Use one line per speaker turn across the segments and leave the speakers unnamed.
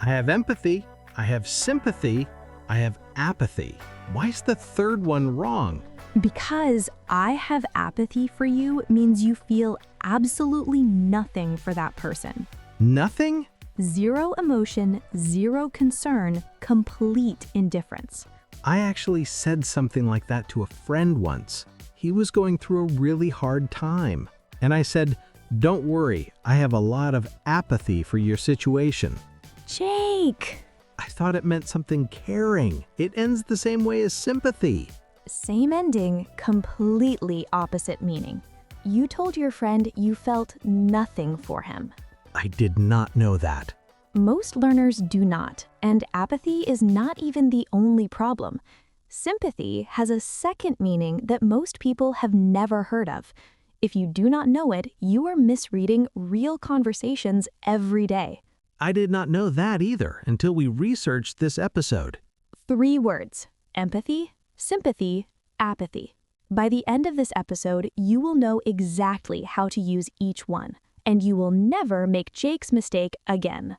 I have empathy, I have sympathy, I have apathy. Why is the third one wrong?
Because I have apathy for you means you feel absolutely nothing for that person.
Nothing?
Zero emotion, zero concern, complete indifference.
I actually said something like that to a friend once. He was going through a really hard time. And I said, "Don't worry, I have a lot of apathy for your situation."
Jake!
I thought it meant something caring. It ends the same way as sympathy.
Same ending, completely opposite meaning. You told your friend you felt nothing for him.
I did not know that.
Most learners do not, and apathy is not even the only problem. Sympathy has a second meaning that most people have never heard of. If you do not know it, you are misreading real conversations every day.
I did not know that either until we researched this episode.
3 words: empathy, sympathy, apathy. By the end of this episode, you will know exactly how to use each one, and you will never make Jake's mistake again.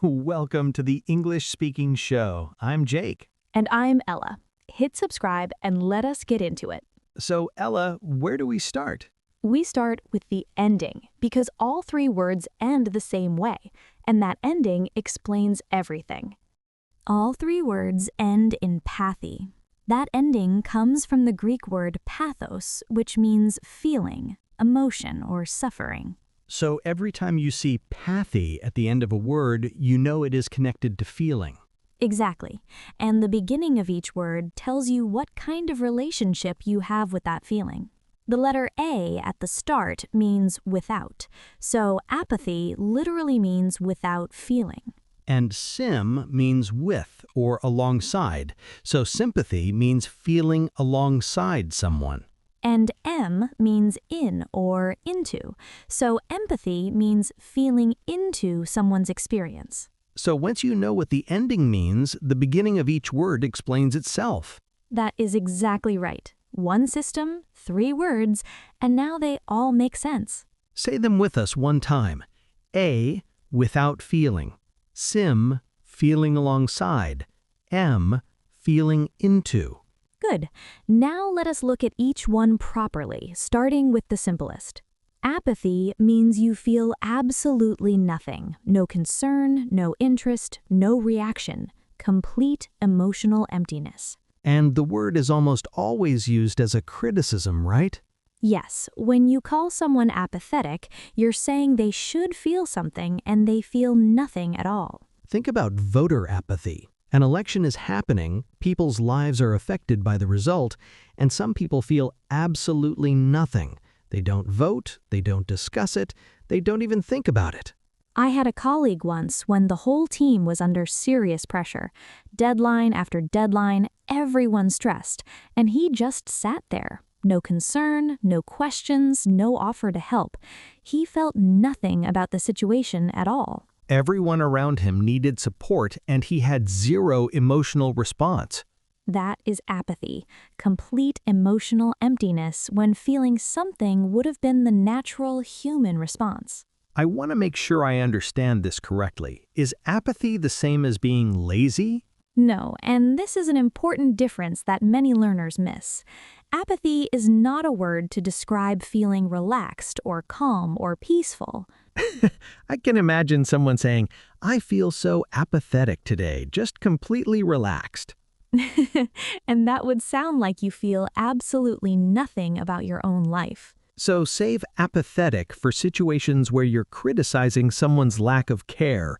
Welcome to the English-speaking show. I'm Jake.
And I'm Ella. Hit subscribe and let us get into it.
So, Ella, where do we start?
We start with the ending because all 3 words end the same way, and that ending explains everything. All 3 words end in pathy. That ending comes from the Greek word pathos, which means feeling, emotion, or suffering.
So every time you see pathy at the end of a word, you know it is connected to feeling.
Exactly. And the beginning of each word tells you what kind of relationship you have with that feeling. The letter A at the start means without, so apathy literally means without feeling.
And sim means with or alongside, so sympathy means feeling alongside someone.
And M means in or into, so empathy means feeling into someone's experience.
So once you know what the ending means, the beginning of each word explains itself.
That is exactly right. 1 system, 3 words, and now they all make sense.
Say them with us one time. A, without feeling. Sim, feeling alongside. M, feeling into.
Good. Now let us look at each one properly, starting with the simplest. Apathy means you feel absolutely nothing. No concern, no interest, no reaction. Complete emotional emptiness.
And the word is almost always used as a criticism, right?
Yes, when you call someone apathetic, you're saying they should feel something and they feel nothing at all.
Think about voter apathy. An election is happening, people's lives are affected by the result, and some people feel absolutely nothing. They don't vote, they don't discuss it, they don't even think about it.
I had a colleague once when the whole team was under serious pressure. Deadline after deadline, everyone stressed, and he just sat there. No concern, no questions, no offer to help. He felt nothing about the situation at all.
Everyone around him needed support, and he had zero emotional response.
That is apathy, complete emotional emptiness when feeling something would have been the natural human response.
I want to make sure I understand this correctly. Is apathy the same as being lazy?
No, and this is an important difference that many learners miss. Apathy is not a word to describe feeling relaxed or calm or peaceful.
I can imagine someone saying, "I feel so apathetic today, just completely relaxed."
And that would sound like you feel absolutely nothing about your own life.
So save apathetic for situations where you're criticizing someone's lack of care.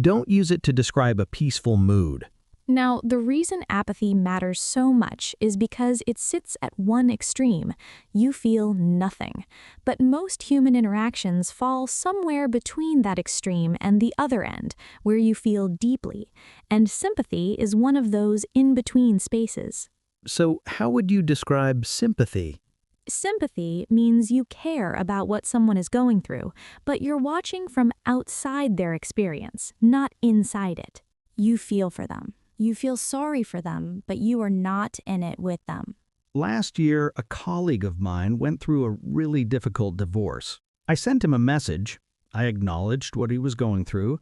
Don't use it to describe a peaceful mood.
Now, the reason apathy matters so much is because it sits at one extreme. You feel nothing. But most human interactions fall somewhere between that extreme and the other end, where you feel deeply. And sympathy is one of those in-between spaces.
So how would you describe sympathy?
Sympathy means you care about what someone is going through, but you're watching from outside their experience, not inside it. You feel for them. You feel sorry for them, but you are not in it with them.
Last year, a colleague of mine went through a really difficult divorce. I sent him a message. I acknowledged what he was going through.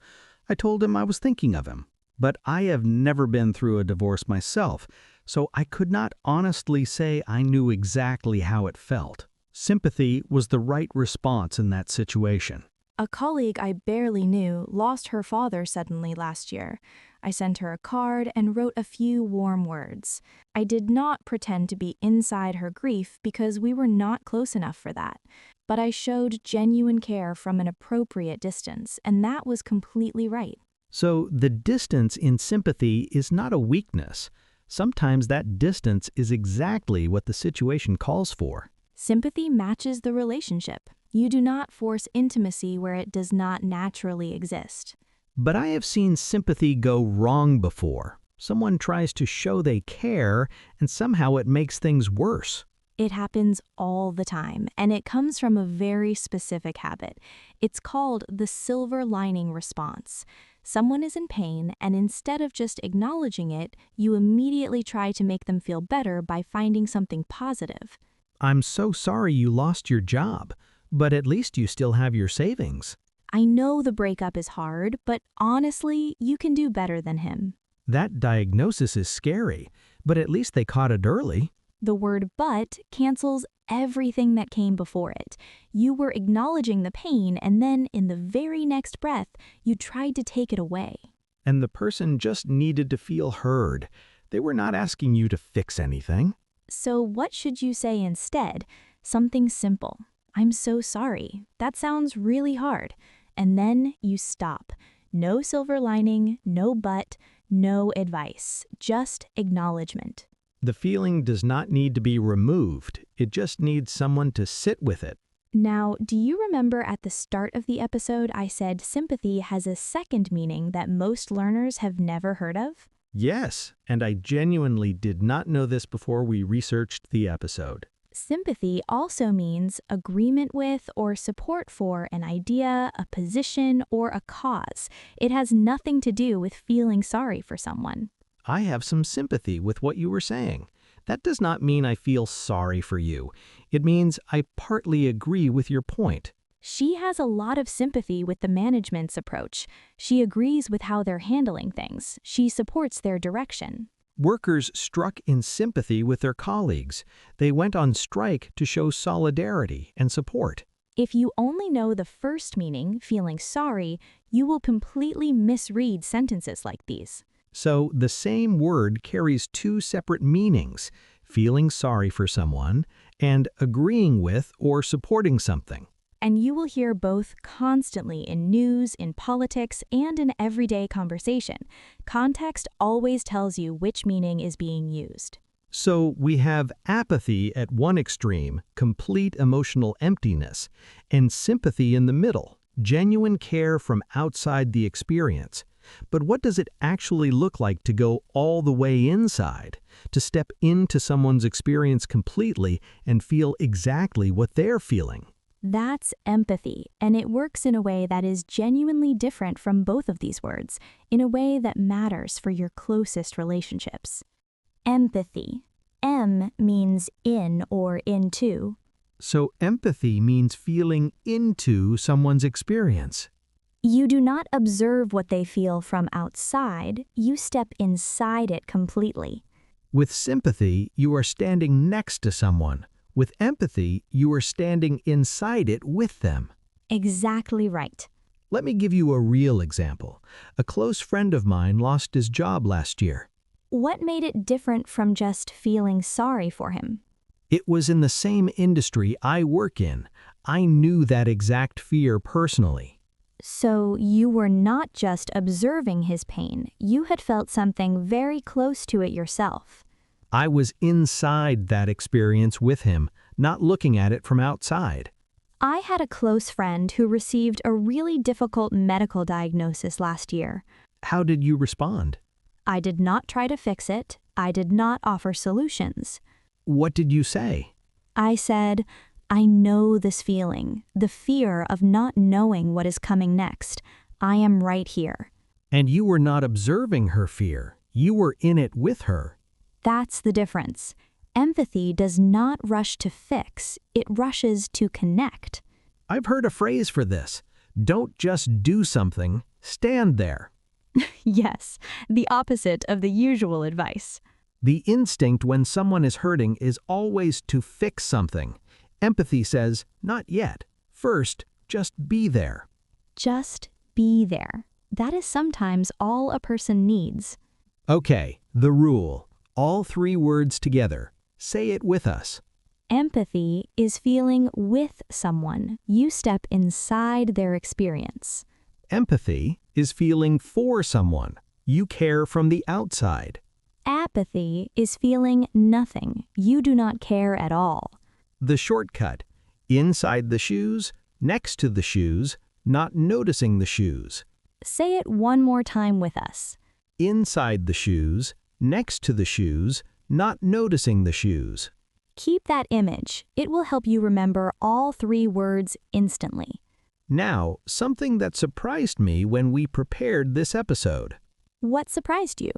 I told him I was thinking of him. But I have never been through a divorce myself, so I could not honestly say I knew exactly how it felt. Sympathy was the right response in that situation.
A colleague I barely knew lost her father suddenly last year. I sent her a card and wrote a few warm words. I did not pretend to be inside her grief because we were not close enough for that. But I showed genuine care from an appropriate distance, and that was completely right.
So the distance in sympathy is not a weakness. Sometimes that distance is exactly what the situation calls for.
Sympathy matches the relationship. You do not force intimacy where it does not naturally exist.
But I have seen sympathy go wrong before. Someone tries to show they care, and somehow it makes things worse.
It happens all the time, and it comes from a very specific habit. It's called the silver lining response. Someone is in pain, and instead of just acknowledging it, you immediately try to make them feel better by finding something positive.
I'm so sorry you lost your job, but at least you still have your savings.
I know the breakup is hard, but honestly, you can do better than him.
That diagnosis is scary, but at least they caught it early.
The word but cancels everything that came before it. You were acknowledging the pain, and then in the very next breath, you tried to take it away.
And the person just needed to feel heard. They were not asking you to fix anything.
So what should you say instead? Something simple. I'm so sorry. That sounds really hard. And then you stop. No silver lining, no but, no advice. Just acknowledgement.
The feeling does not need to be removed. It just needs someone to sit with it.
Now, do you remember at the start of the episode I said sympathy has a second meaning that most learners have never heard of?
Yes, and I genuinely did not know this before we researched the episode.
Sympathy also means agreement with or support for an idea, a position, or a cause. It has nothing to do with feeling sorry for someone.
I have some sympathy with what you were saying. That does not mean I feel sorry for you. It means I partly agree with your point.
She has a lot of sympathy with the management's approach. She agrees with how they're handling things. She supports their direction.
Workers struck in sympathy with their colleagues. They went on strike to show solidarity and support.
If you only know the first meaning, feeling sorry, you will completely misread sentences like these.
So the same word carries two separate meanings, feeling sorry for someone and agreeing with or supporting something.
And you will hear both constantly in news, in politics, and in everyday conversation. Context always tells you which meaning is being used.
So we have apathy at one extreme, complete emotional emptiness, and sympathy in the middle, genuine care from outside the experience. But what does it actually look like to go all the way inside, to step into someone's experience completely and feel exactly what they're feeling?
That's empathy, and it works in a way that is genuinely different from both of these words, in a way that matters for your closest relationships. Empathy. M means in or into.
So empathy means feeling into someone's experience.
You do not observe what they feel from outside, you step inside it completely.
With sympathy, you are standing next to someone. With empathy, you are standing inside it with them.
Exactly right.
Let me give you a real example. A close friend of mine lost his job last year.
What made it different from just feeling sorry for him?
It was in the same industry I work in. I knew that exact fear personally.
So you were not just observing his pain, you had felt something very close to it yourself.
I was inside that experience with him, not looking at it from outside.
I had a close friend who received a really difficult medical diagnosis last year.
How did you respond?
I did not try to fix it. I did not offer solutions.
What did you say?
I said, I know this feeling, the fear of not knowing what is coming next. I am right here.
And you were not observing her fear. You were in it with her.
That's the difference. Empathy does not rush to fix, it rushes to connect.
I've heard a phrase for this. Don't just do something, stand there.
Yes, the opposite of the usual advice.
The instinct when someone is hurting is always to fix something. Empathy says, not yet. First, just be there.
Just be there. That is sometimes all a person needs.
Okay, the rule. All 3 words together. Say it with us.
Empathy is feeling with someone. You step inside their experience.
Empathy is feeling for someone. You care from the outside.
Apathy is feeling nothing. You do not care at all.
The shortcut. Inside the shoes, next to the shoes, not noticing the shoes.
Say it one more time with us.
Inside the shoes, next to the shoes, not noticing the shoes.
Keep that image. It will help you remember all 3 words instantly.
Now, something that surprised me when we prepared this episode.
What surprised you?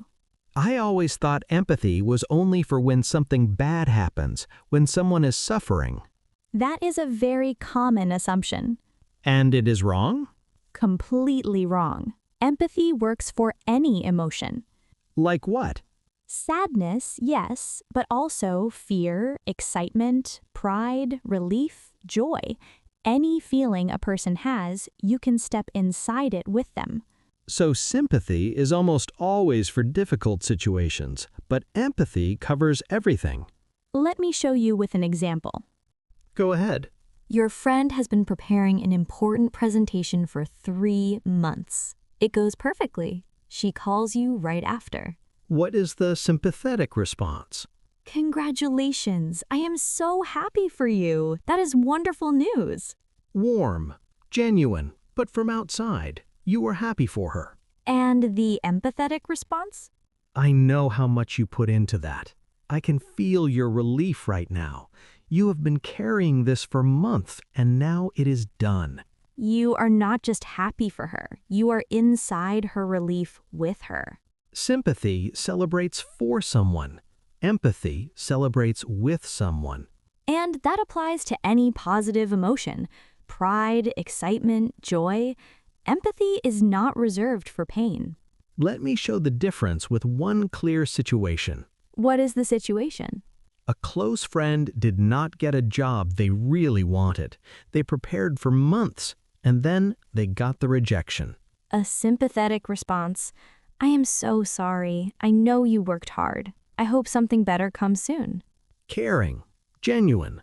I always thought empathy was only for when something bad happens, when someone is suffering.
That is a very common assumption.
And it is wrong?
Completely wrong. Empathy works for any emotion.
Like what?
Sadness, yes, but also fear, excitement, pride, relief, joy. Any feeling a person has, you can step inside it with them.
So sympathy is almost always for difficult situations, but empathy covers everything.
Let me show you with an example.
Go ahead.
Your friend has been preparing an important presentation for 3 months. It goes perfectly. She calls you right after.
What is the sympathetic response?
Congratulations! I am so happy for you. That is wonderful news.
Warm, genuine, but from outside. You were happy for her.
And the empathetic response?
I know how much you put into that. I can feel your relief right now. You have been carrying this for months, and now it is done.
You are not just happy for her. You are inside her relief with her.
Sympathy celebrates for someone. Empathy celebrates with someone.
And that applies to any positive emotion. Pride, excitement, joy. Empathy is not reserved for pain.
Let me show the difference with one clear situation.
What is the situation?
A close friend did not get a job they really wanted. They prepared for months, and then they got the rejection.
A sympathetic response. I am so sorry. I know you worked hard. I hope something better comes soon.
Caring, genuine,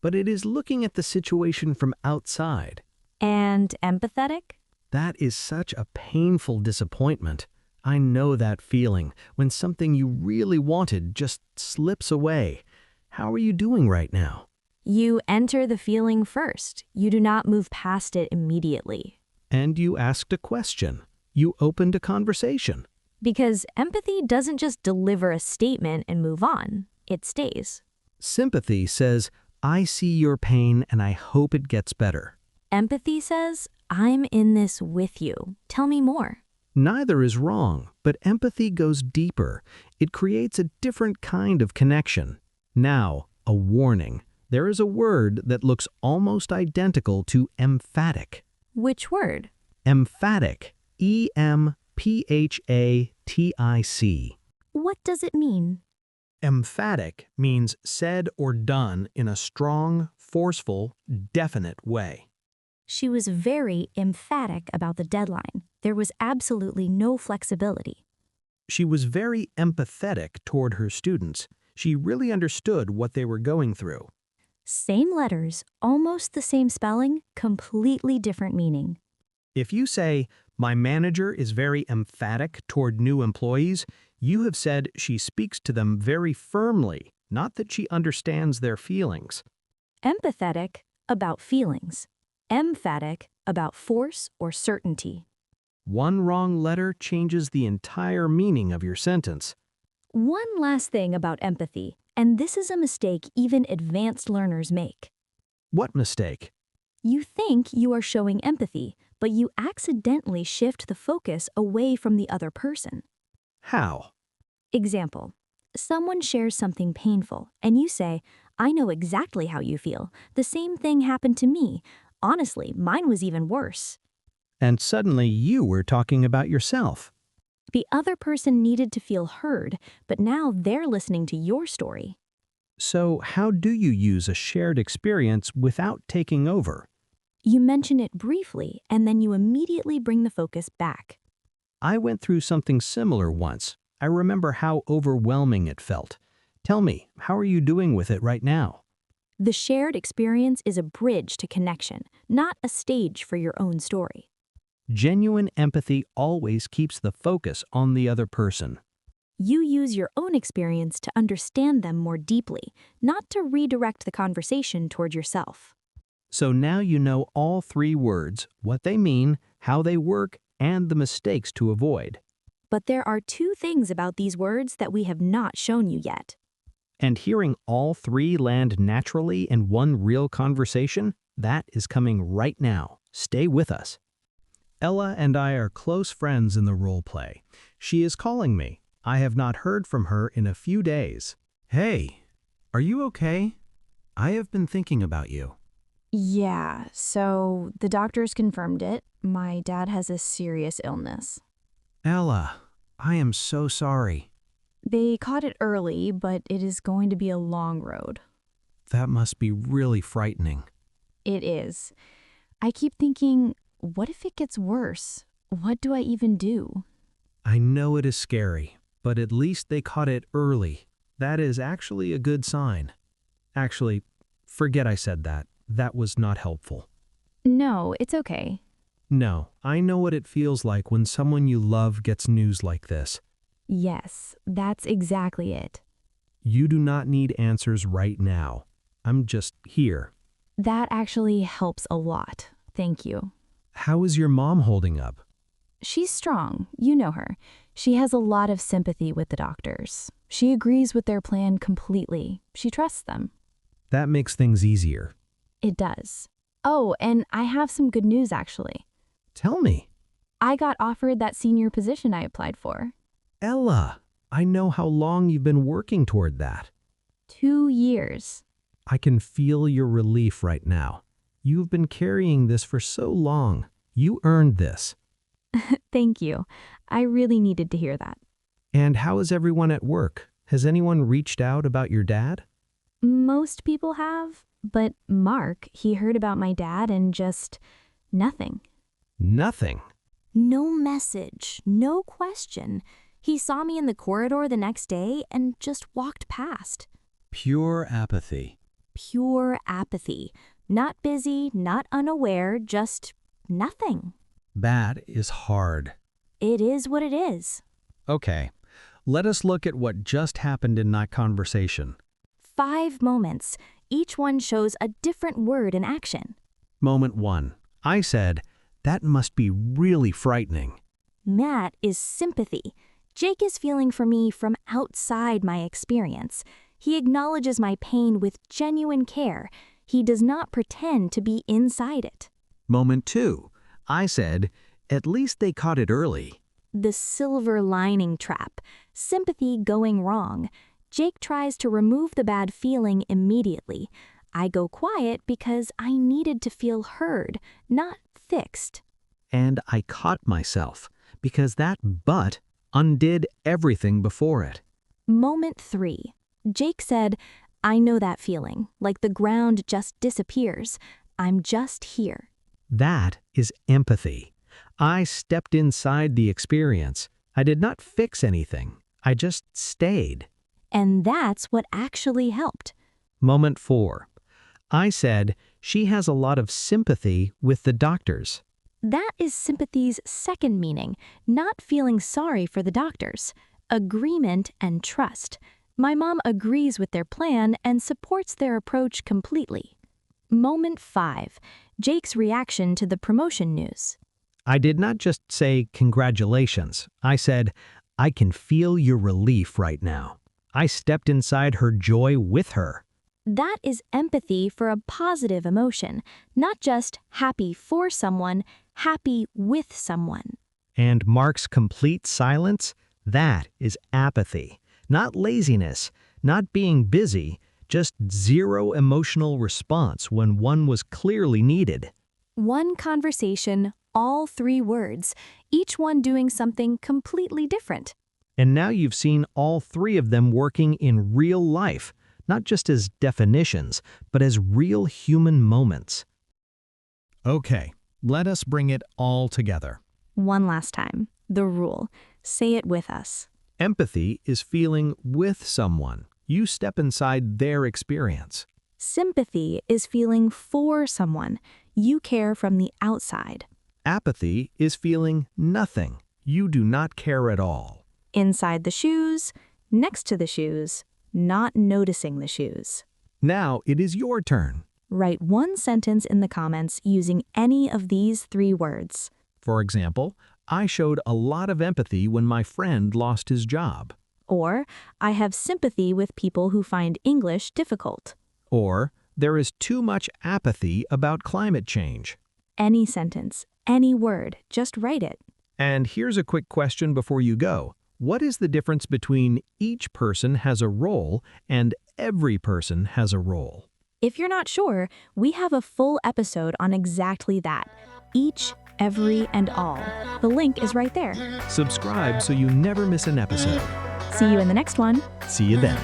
but it is looking at the situation from outside.
And empathetic?
That is such a painful disappointment. I know that feeling when something you really wanted just slips away. How are you doing right now?
You enter the feeling first. You do not move past it immediately.
And you asked a question. You opened a conversation.
Because empathy doesn't just deliver a statement and move on. It stays.
Sympathy says, I see your pain and I hope it gets better.
Empathy says, I'm in this with you. Tell me more.
Neither is wrong, but empathy goes deeper. It creates a different kind of connection. Now, a warning. There is a word that looks almost identical to emphatic.
Which word?
Emphatic. E-M-P-H-A-T-I-C.
What does it mean?
Emphatic means said or done in a strong, forceful, definite way.
She was very emphatic about the deadline. There was absolutely no flexibility.
She was very empathetic toward her students. She really understood what they were going through.
Same letters, almost the same spelling, completely different meaning.
If you say, my manager is very emphatic toward new employees, you have said she speaks to them very firmly, not that she understands their feelings.
Empathetic, about feelings. Emphatic, about force or certainty.
One wrong letter changes the entire meaning of your sentence.
One last thing about empathy, and this is a mistake even advanced learners make.
What mistake?
You think you are showing empathy, but you accidentally shift the focus away from the other person.
How?
Example. Someone shares something painful, and you say, I know exactly how you feel. The same thing happened to me. Honestly, mine was even worse.
and suddenly you were talking about yourself.
The other person needed to feel heard, but now they're listening to your story.
So how do you use a shared experience without taking over?
You mention it briefly, and then you immediately bring the focus back.
I went through something similar once. I remember how overwhelming it felt. Tell me, how are you doing with it right now?
The shared experience is a bridge to connection, not a stage for your own story.
Genuine empathy always keeps the focus on the other person.
You use your own experience to understand them more deeply, not to redirect the conversation toward yourself.
So now you know all three words, what they mean, how they work, and the mistakes to avoid.
But there are two things about these words that we have not shown you yet.
And hearing all three land naturally in one real conversation, that is coming right now. Stay with us. Ella and I are close friends in the role play. She is calling me. I have not heard from her in a few days. Hey, are you okay? I have been thinking about you.
Yeah, so the doctors confirmed it. My dad has a serious illness.
Ella, I am so sorry.
They caught it early, but it is going to be a long road.
That must be really frightening.
It is. I keep thinking, what if it gets worse? What do I even do?
I know it is scary, but at least they caught it early. That is actually a good sign. Actually, forget I said that. That was not helpful.
No, it's okay.
No, I know what it feels like when someone you love gets news like this.
Yes, that's exactly it.
You do not need answers right now. I'm just here.
That actually helps a lot. Thank you.
How is your mom holding up?
She's strong. You know her. She has a lot of sympathy with the doctors. She agrees with their plan completely. She trusts them.
That makes things easier.
It does. Oh, and I have some good news, actually.
Tell me.
I got offered that senior position I applied for.
Ella, I know how long you've been working toward that.
2 years.
I can feel your relief right now. You've been carrying this for so long. You earned this.
Thank you. I really needed to hear that.
And how is everyone at work? Has anyone reached out about your dad?
Most people have, but Mark, he heard about my dad and just nothing.
Nothing.
No message, no question. He saw me in the corridor the next day and just walked past.
Pure apathy.
Pure apathy. Not busy, not unaware, just nothing.
That is hard.
It is what it is.
Okay, let us look at what just happened in that conversation.
5 moments. Each one shows a different word in action.
Moment 1. I said, that must be really frightening.
Matt is sympathy. Jake is feeling for me from outside my experience. He acknowledges my pain with genuine care. He does not pretend to be inside it.
Moment 2. I said, at least they caught it early.
The silver lining trap. Sympathy going wrong. Jake tries to remove the bad feeling immediately. I go quiet because I needed to feel heard, not fixed.
And I caught myself, because that but undid everything before it.
Moment 3. Jake said, I know that feeling, like the ground just disappears. I'm just here.
That is empathy. I stepped inside the experience. I did not fix anything. I just stayed.
And that's what actually helped.
Moment 4. I said, she has a lot of sympathy with the doctors.
That is sympathy's second meaning, not feeling sorry for the doctors. Agreement and trust. My mom agrees with their plan and supports their approach completely. Moment 5. Jake's reaction to the promotion news.
I did not just say congratulations. I said, I can feel your relief right now. I stepped inside her joy with her.
That is empathy for a positive emotion, not just happy for someone, happy with someone.
And Mark's complete silence, that is apathy. Not laziness, not being busy, just zero emotional response when one was clearly needed.
One conversation, all 3 words, each one doing something completely different.
And now you've seen all 3 of them working in real life, not just as definitions, but as real human moments. Okay, let us bring it all together.
One last time. The rule. Say it with us.
Empathy is feeling with someone. You step inside their experience.
Sympathy is feeling for someone. You care from the outside.
Apathy is feeling nothing. You do not care at all.
Inside the shoes, next to the shoes, not noticing the shoes.
Now it is your turn.
Write one sentence in the comments using any of these 3 words.
For example, I showed a lot of empathy when my friend lost his job.
Or, I have sympathy with people who find English difficult.
Or, there is too much apathy about climate change.
Any sentence, any word, just write it.
And here's a quick question before you go. What is the difference between each person has a role and every person has a role?
If you're not sure, we have a full episode on exactly that. Each, every, and all. The link is right there.
Subscribe so you never miss an episode.
See you in the next one.
See you then.